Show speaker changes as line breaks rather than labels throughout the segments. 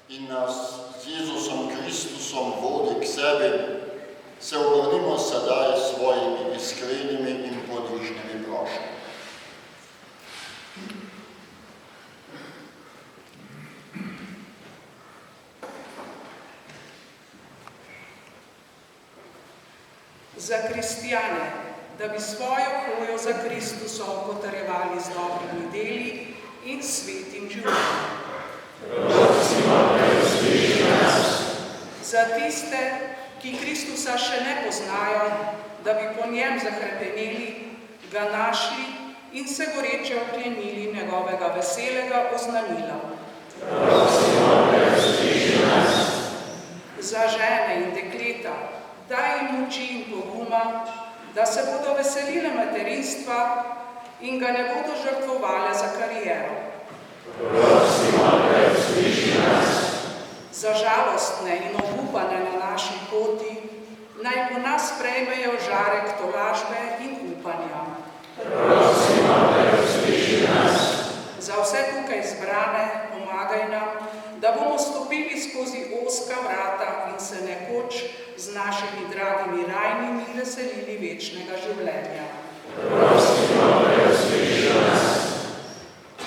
in nas z Jezusom Kristusom vodi k sebi, se obrnimo sedaj s svojimi iskrenimi in ponižnimi prošnjami.
Za kristjane, da bi svojo hojo za Kristusom potrjevali z dobrimi deli in svetim življenjem. Za tiste, ki Kristusa še ne poznajo, da bi po njem zahrepeneli, ga našli in se goreče oklenili njegovega veselega oznanila. Za žene in dekleta, daj jim moči in poguma, da se bodo veselile materinstva in ga ne bodo žrtvovale za kariero. Za žalostne in obupane na naši poti, naj po nas prejmejo žarek tolažbe in upanja. Za vse tukaj zbrane pomagaj nam, da bomo stopili skozi ozka vrata in se nekoč z našimi dragimi rajnimi veselili večnega življenja.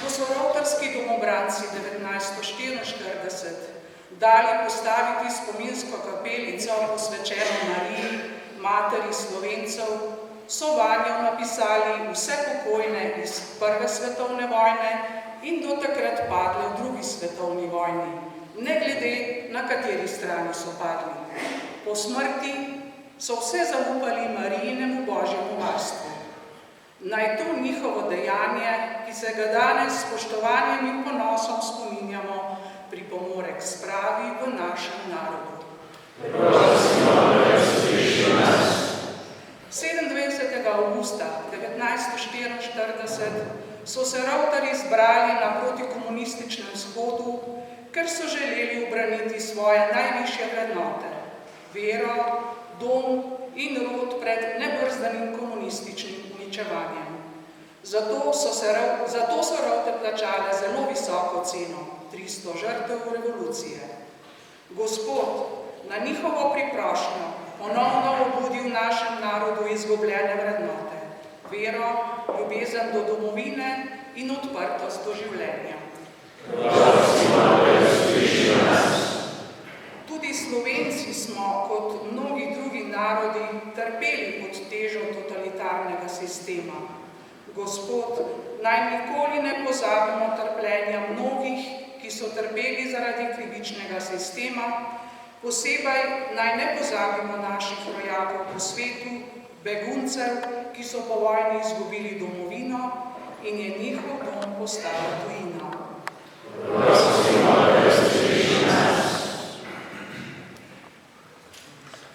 Ko so rovtarski domobranci 1944 dali postaviti spominsko kapelico posvečeno Mariji, materi Slovencev, so vanjo napisali vse pokojne iz Prve svetovne vojne in do takrat padle v Drugi svetovni vojni, ne glede na kateri strani so padli. Po smrti so vse zaupali Marijinemu božjemu varstvu. Naj to njihovo dejanje, ki se ga danes s spoštovanjem in ponosom spominjamo, pripomore k spravi v našem narodu. 27. avgusta 1944 so se rovtarji zbrali na protikomunističnem shodu, ker so želeli ubraniti svoje najvišje vrednote, vero, dom in rod pred nebrzdanim komunističnim uničevanjem. Zato so rovte plačale zelo visoko ceno, 300 žrtev revolucije. Gospod na njihovo priprošnjo ponovno obudi v našem narodu izgubljene vrednote, vero, ljubezen do domovine in odprtost do življenja. Tudi Slovenci smo, kot mnogi drugi narodi, trpeli pod težo totalitarnega sistema. Gospod, naj nikoli ne pozabimo trpljenja mnogih, ki so trpeli zaradi krivičnega sistema, posebej naj ne pozabimo naših rojakov po svetu, beguncev, ki so po vojni izgubili domovino in je njihov dom postala tujina.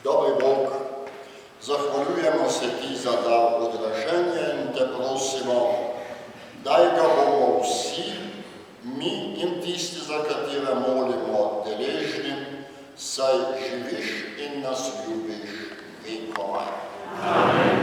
Dobri Bog, zahvaljujemo se ti za dar odraženja in te prosimo, daj ga bomo vsi, mi in tisti, za katere molimo, deležni, saj živiš in nas ljubiš vekoma. Amen.